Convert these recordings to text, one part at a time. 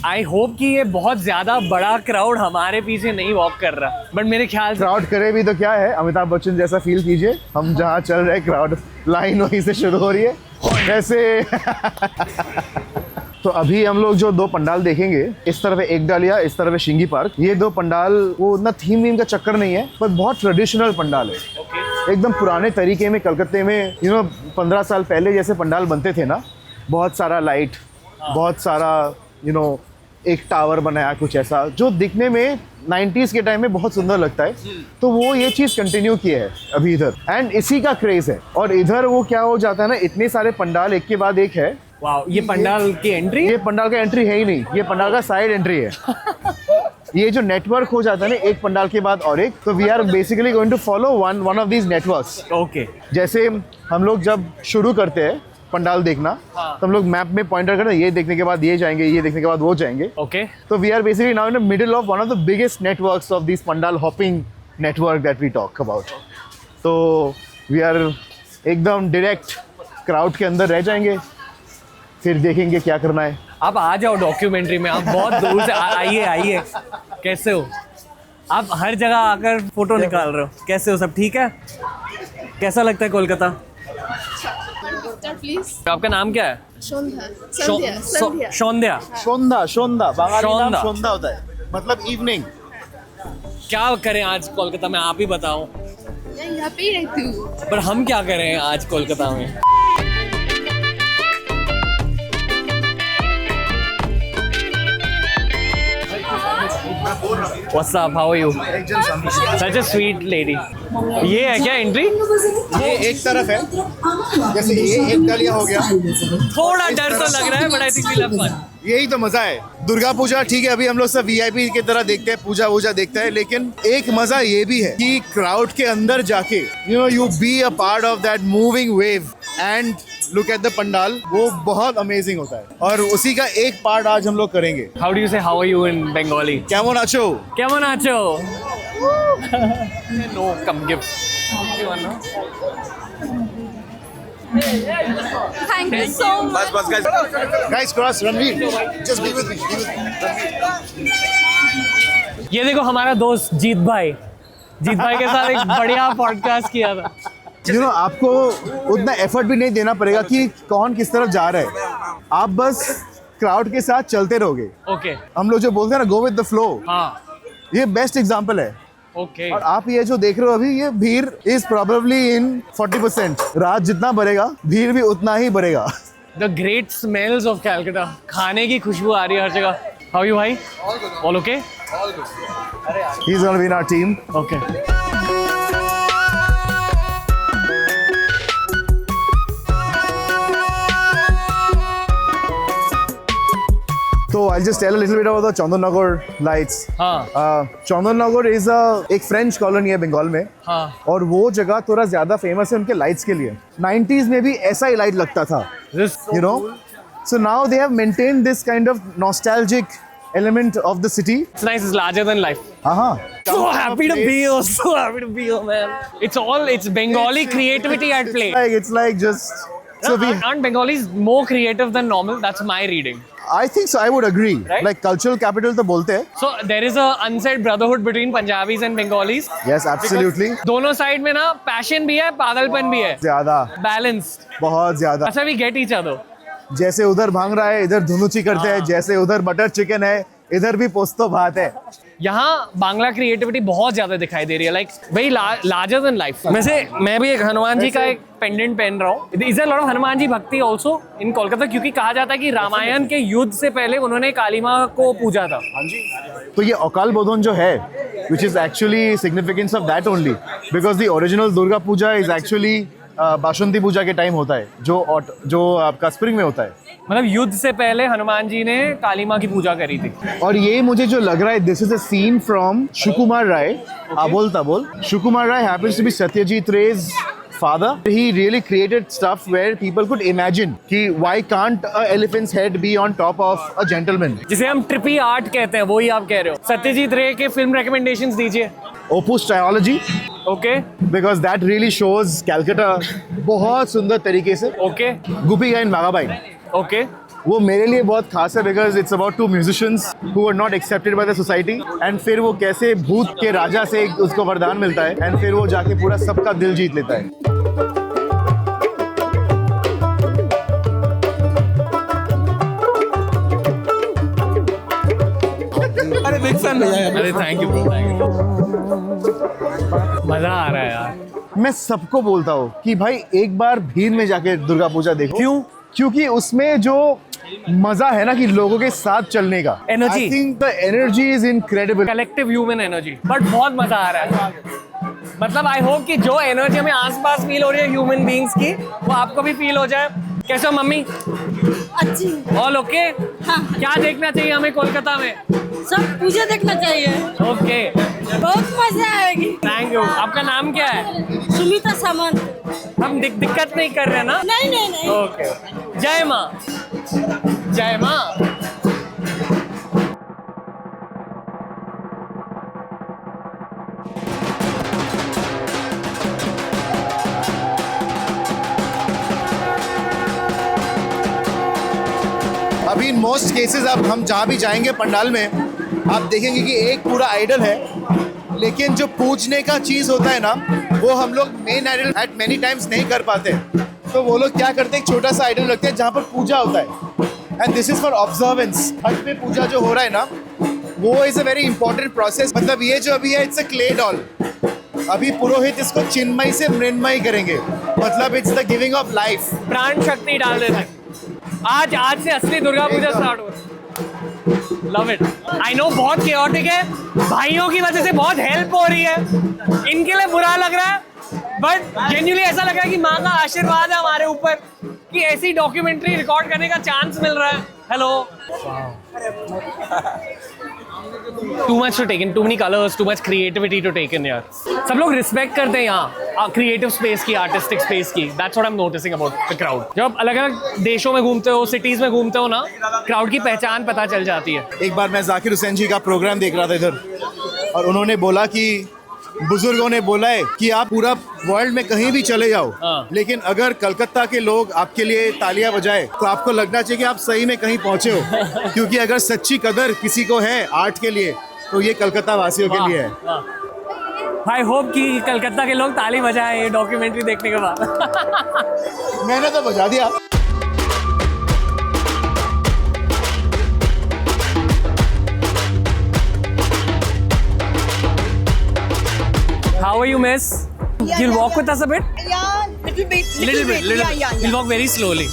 I hope कि ये बहुत ज्यादा बड़ा क्राउड हमारे पीछे नहीं वॉक कर रहा, बट मेरे ख्याल से क्राउड करे भी तो क्या है, अमिताभ बच्चन जैसा फील कीजिए, हम जहाँ चल रहे क्राउड लाइन वहीं से शुरू हो रही है वैसे। तो अभी हम लोग जो दो पंडाल देखेंगे, इस तरफ है एक डालिया, इस तरफ है शिंगी पार्क। ये दो पंडाल वो ना थीम वीम का चक्कर नहीं है, पर बहुत ट्रेडिशनल पंडाल है। एकदम पुराने तरीके में कलकत्ते में 15 साल पहले जैसे पंडाल बनते थे ना, बहुत सारा लाइट, बहुत सारा एक टावर बनाया, कुछ ऐसा जो दिखने में 90s के टाइम में बहुत सुंदर लगता है। तो वो ये चीज़ कंटिन्यू की है अभी इधर, एंड इसी का क्रेज है। और इधर वो क्या हो जाता है ना, इतने सारे पंडाल एक के बाद एक है। वाह, ये पंडाल की एंट्री? ये पंडाल का एंट्री है ही नहीं, ये पंडाल का साइड एंट्री है। ये जो नेटवर्क हो जाता है ना, एक पंडाल के बाद और एक, तो we are basically going to follow one of these networks. Okay. जैसे हम लोग जब शुरू करते हैं पंडाल देखना, तो हम लोग मैप में पॉइंटर करते हैं, ये देखने के बाद ये जाएंगे, ये देखने के बाद वो जाएंगे। ओके। तो we are basically now in the middle of one of the biggest networks of this pandal hopping network that we talk about. तो वी आर एकदम डायरेक्ट क्राउड के अंदर रह जाएंगे, फिर देखेंगे क्या करना है। आप आ जाओ डॉक्यूमेंट्री में, आप बहुत दूर से आइए। कैसे हो आप? हर जगह आकर फोटो निकाल रहे हो, कैसे हो? सब ठीक है? कैसा लगता है कोलकाता? आपका नाम क्या है? शोंध्या। शोंधा बांग्ला नाम शोंधा होता है, मतलब इवनिंग। क्या करें आज कोलकाता में, आप ही बताओ। यहाँ पे ही रहती हूँ। पर हम क्या करें आज कोलकाता में? What's up? How are you? Such a sweet lady. ये है क्या एंट्री? ये एक तरफ है, जैसे ये एक डालिया हो गया। थोड़ा डर तो लग रहा है, but I think we'll have fun. यही तो मजा है। दुर्गा पूजा ठीक है, अभी हम लोग सब वीआईपी की तरह देखते हैं, पूजा वूजा देखते हैं, लेकिन एक मजा ये भी है कि क्राउड के अंदर जाके you be a part of that moving wave and look at the pandal, वो बहुत अमेजिंग होता है। और उसी का एक पार्ट आज हम लोग करेंगे। How do you say how are you in Bengali? केमन आछो? Kemon acho? No, come give. You want no? Thank you so much. बस guys cross Ranveer, just be with me. ये देखो हमारा दोस्त जीत भाई के साथ एक बढ़िया पॉडकास्ट किया था। आपको उतना एफर्ट भी नहीं देना पड़ेगा कि कौन किस तरफ जा रहा है, आप बस क्राउड के साथ चलते रहोगे। ओके। हम लोग जो बोलते हैं ना, गो विद द फ्लो, हाँ। ये बेस्ट एग्जांपल है। ओके। और आप ये जो देख रहे हो अभी, ये भीड़ इज प्रोबेबली इन 40%। रात जितना बढ़ेगा, भीड़ भी उतना ही बढ़ेगा। The great smells of Calcutta, खाने की खुशबू आ रही है हर जगह। हाउ यू भाई? All okay? He is gonna be in our team. Okay. So I'll just tell a little bit about the Chandanagar lights. हाँ। Chandanagar is एक फ्रेंच कॉलोनी है बंगाल में। हाँ। और वो जगह थोड़ा ज्यादा फेमस है उनके लाइट्स के लिए। 90s में भी ऐसा ही लाइट लगता था, So now they have maintained this kind of nostalgic element of the city. It's nice. It's larger than life. So happy to be here. So happy to be here, man. It's Bengali creativity at play. It's like just. So aren't Bengalis more creative than normal? That's my reading. I think so. I would agree. Right? Like cultural capital तो बोलते हैं. So there is a unsaid brotherhood between Punjabis and Bengalis. Yes, absolutely. दोनों side में ना passion भी है, पागलपन भी है. ज़्यादा. Balanced. बहुत ज़्यादा. अच्छा, we get each other. जैसे उधर भांग रहा है, इधर धुनुची करते हैं, जैसे उधर बटर चिकन है, इधर भी पोस्तो भात है। यहाँ बांग्ला क्रिएटिविटी बहुत ज्यादा दिखाई दे रही है, लाइक भाई लार्जर देन लाइफ। वैसे मैं भी एक हनुमान जी का एक पेंडेंट पहन रहा हूँ। Is a lot of Hanuman ji bhakti also इन कोलकाता, क्योंकि कहा जाता है कि रामायण के युद्ध से पहले उन्होंने काली माँ को पूजा था। हाँ जी। तो ये अकाल बोधन जो है, which is actually significance of that only, because the original Durga Puja is actually बासंती पूजा के टाइम होता है, जो आपका स्प्रिंग में होता है। मतलब युद्ध से पहले हनुमान जी ने काली माँ की पूजा करी थी। और ये मुझे जो लग रहा है, this is a scene from Sukumar Ray. Abol Tabol. Sukumar Ray happens to be Satyajit Ray's father. He really created stuff where people could imagine कि why can't a elephant's head be on top of a gentleman? जिसे हम ट्रिपी आर्ट कहते हैं, वही आप कह रहे हो। सत्यजीत रे के फिल्म रिकमेंडेशंस दीजिए। Opus Trilogy. Okay. Because that really shows Calcutta बहुत सुंदर तरीके से। ओके। गुपी गाइन वागाबाइन। ओके। वो मेरे लिए बहुत खास है because it's about two musicians who are not accepted by the society and फिर वो कैसे भूत के राजा से उसको वरदान मिलता है एंड फिर वो जाके पूरा सबका दिल जीत लेता है। अरे बिग फैन भैया। अरे थैंक यू मजा आ रहा है यार। मैं सबको बोलता हूँ कि भाई एक बार भीड़ में जाके दुर्गा पूजा देखो। क्यों? क्योंकि उसमें जो मजा है ना कि लोगों के साथ चलने का, Energy. I think the energy is incredible. Collective human energy, but बहुत मजा आ रहा है। मतलब आई होप कि जो एनर्जी हमें आसपास फील हो रही है ह्यूमन बीइंग्स की, वो आपको भी फील हो जाए। कैसे हो मम्मी? अच्छी ऑल ओके? हाँ। क्या देखना चाहिए हमें कोलकाता में? सब पूजा देखना चाहिए, ओके बहुत मजा आएगी। Thank you. आपका नाम क्या है? सुमिता सामंत। हम दिक्कत नहीं कर रहे ना? नहीं नहीं नहीं। ओके जय माँ। जय माँ। अभी इन मोस्ट केसेस अब हम जहाँ भी जाएंगे पंडाल में आप देखेंगे कि एक पूरा आइडल है, लेकिन जो पूजने का चीज होता है ना वो हम लोग main idle at many times नहीं कर पाते। तो वो लोग क्या करते हैं, एक छोटा सा आइडल रखते हैं जहाँ पर पूजा होता है and this is for observance. हट पे पूजा जो हो रहा है ना वो is a very important process. मतलब ये जो अभी है इट्स अ क्ले डॉल। अभी पुरोहित इसको चिन्मय से मृण्मय करेंगे, मतलब it's the giving of life. प्राण शक्ति डाल देते हैं। आज से असली दुर्गा पूजा स्टार्ट हो। Love it. आई नो बहुत chaotic है, भाइयों की वजह से बहुत हेल्प हो रही है, इनके लिए बुरा लग रहा है, बट जेन्युइनली ऐसा लग रहा है कि माँ का आशीर्वाद है हमारे ऊपर कि ऐसी डॉक्यूमेंट्री रिकॉर्ड करने का चांस मिल रहा है। Hello. Too much to take in, too many colours, too much creativity to take in यार। सब लोग रिस्पेक्ट करते हैं यहाँ क्रिएटिव स्पेस की, आर्टिस्टिक स्पेस की। That's what I am noticing about the crowd. जब अलग अलग देशों में घूमते हो, सिटीज में घूमते हो ना, क्राउड की पहचान पता चल जाती है। एक बार मैं जाकिर हुसैन जी का प्रोग्राम देख रहा था इधर और उन्होंने बोला कि बुजुर्गों ने बोला है कि आप पूरा वर्ल्ड में कहीं भी चले जाओ, लेकिन अगर कलकत्ता के लोग आपके लिए तालियां बजाए तो आपको लगना चाहिए कि आप सही में कहीं पहुंचे हो। क्योंकि अगर सच्ची कदर किसी को है आर्ट के लिए तो ये कलकत्ता वासियों के लिए है। आई होप कि कलकत्ता के लोग ताली बजाएं ये डॉक्यूमेंट्री देखने के बाद। मैंने तो बजा दिया। How are you, miss? You'll walk with us a bit? Yeah, little bit. You'll walk very slowly.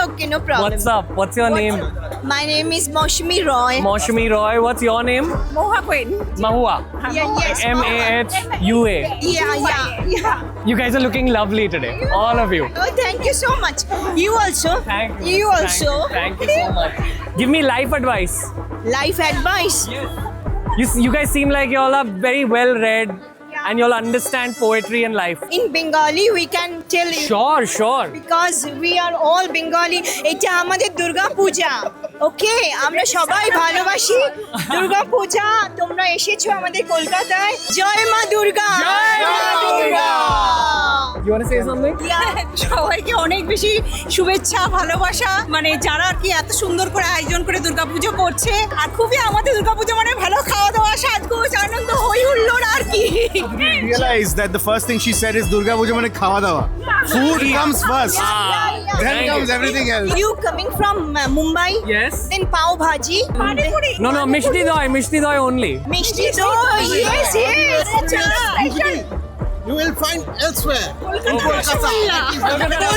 Okay, no problem. What's up? What's your name? My name is Maushami Roy. Maushami Roy. What's your name? Moha Queen. Mahua. Yes. Mahua. Yeah. You guys are looking lovely today, all of you. Oh, thank you so much. You also. Thank you. You also. Thank you so much. Give me life advice. Life advice. You guys seem like you all are very well read. And you'll understand poetry and life. In Bengali, we can tell you. Sure. Because we are all Bengali. এটা আমাদের দুর্গা পূজা। ওকে, আমরা সবাই ভালোবাসি দুর্গা পূজা। তোমরা এসেছো আমাদের কলকাতায়। জয় মা দুর্গা। জয় মা Durga. You want to say something? সবাইকে অনেক বেশি শুভেচ্ছা ভালোবাসা, মানে যারা আর কি এত সুন্দর করে আয়োজন করে দুর্গাপুজো করছে। আর খুবই আমাদের দুর্গাপুজো মানে ভালো খাওয়া দাওয়া, সাজগোজ, আনন্দ, হই হুল্লোড় আর কি। Realize that the first thing she said is Durga Puja মানে খাওয়া দাওয়া। Food comes first. Then comes everything else. You coming from Mumbai? Yes. Then pav bhaji. No, Mishti Doi only. Mishti doi. Yes. You will find elsewhere.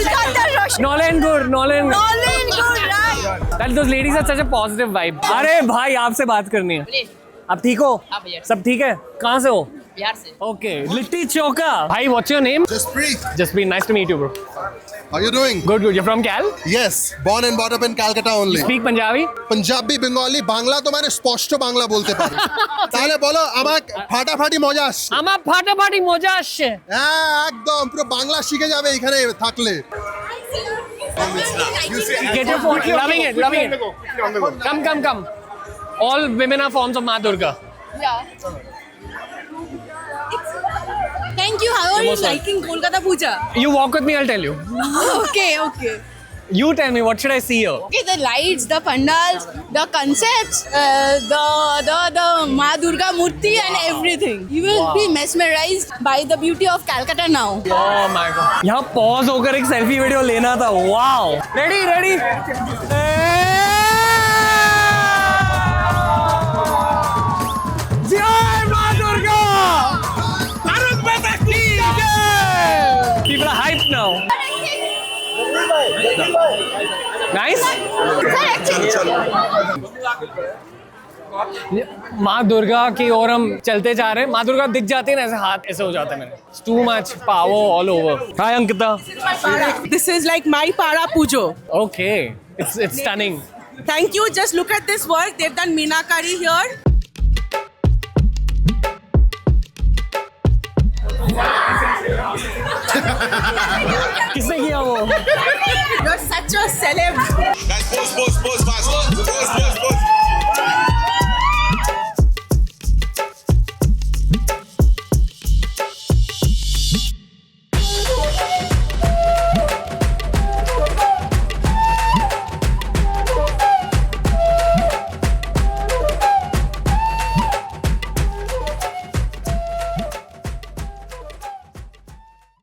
Kolkata Rosh. Nolan Gur. Nolan good, right? That those ladies are such a positive vibe. अरे भाई आपसे बात करनी है। आप ठीक हो? सब ठीक है? कहाँ से हो? बिहार से। Okay, लिट्टी चोखा। भाई, what's your name? Jaspreet, Jaspreet, nice to meet you, bro. how you doing? Good. You're from Cal? Yes, born and brought up in Calcutta only. Speak Punjabi? Punjabi, Bengali, Bangla তো মানে স্পষ্ট বাংলা বলতে পারি। তাহলে বলো আমার ফাটাফাটি মজা আসছে। আমার ফাটাফাটি মজা আসছে। হ্যাঁ, একদম পুরো বাংলা শিখে যাবে এখানে থাকলে। Get your phone. Loving it. Come. All women are forms of Ma Durga. Thank you. How are you Namaskar. liking Kolkata Puja? You walk with me, I'll tell you. Okay. You tell me, what should I see here? Okay, the lights, the pandals, the concepts, the Ma Durga Murti and everything. You will be mesmerized by the beauty of Calcutta now. Oh my god. यहाँ pause होकर एक selfie video लेना था. Wow. Ready, ready. जय माँ दुर्गा. भारत माता की जय. People are hyped now. Nice. माँ दुर्गा की ओर हम चलते जा रहे हैं. माँ दुर्गा दिख जाती है ना, ऐसे हाथ ऐसे हो जाते हैं मेरे. Too much power all over. Hi Ankita. This is like my para pujo. Okay. It's stunning. Thank you. Just look at this work. They've done meenakari here. किसने किया वो? You're such a celeb. Guys, pause fast. Pause.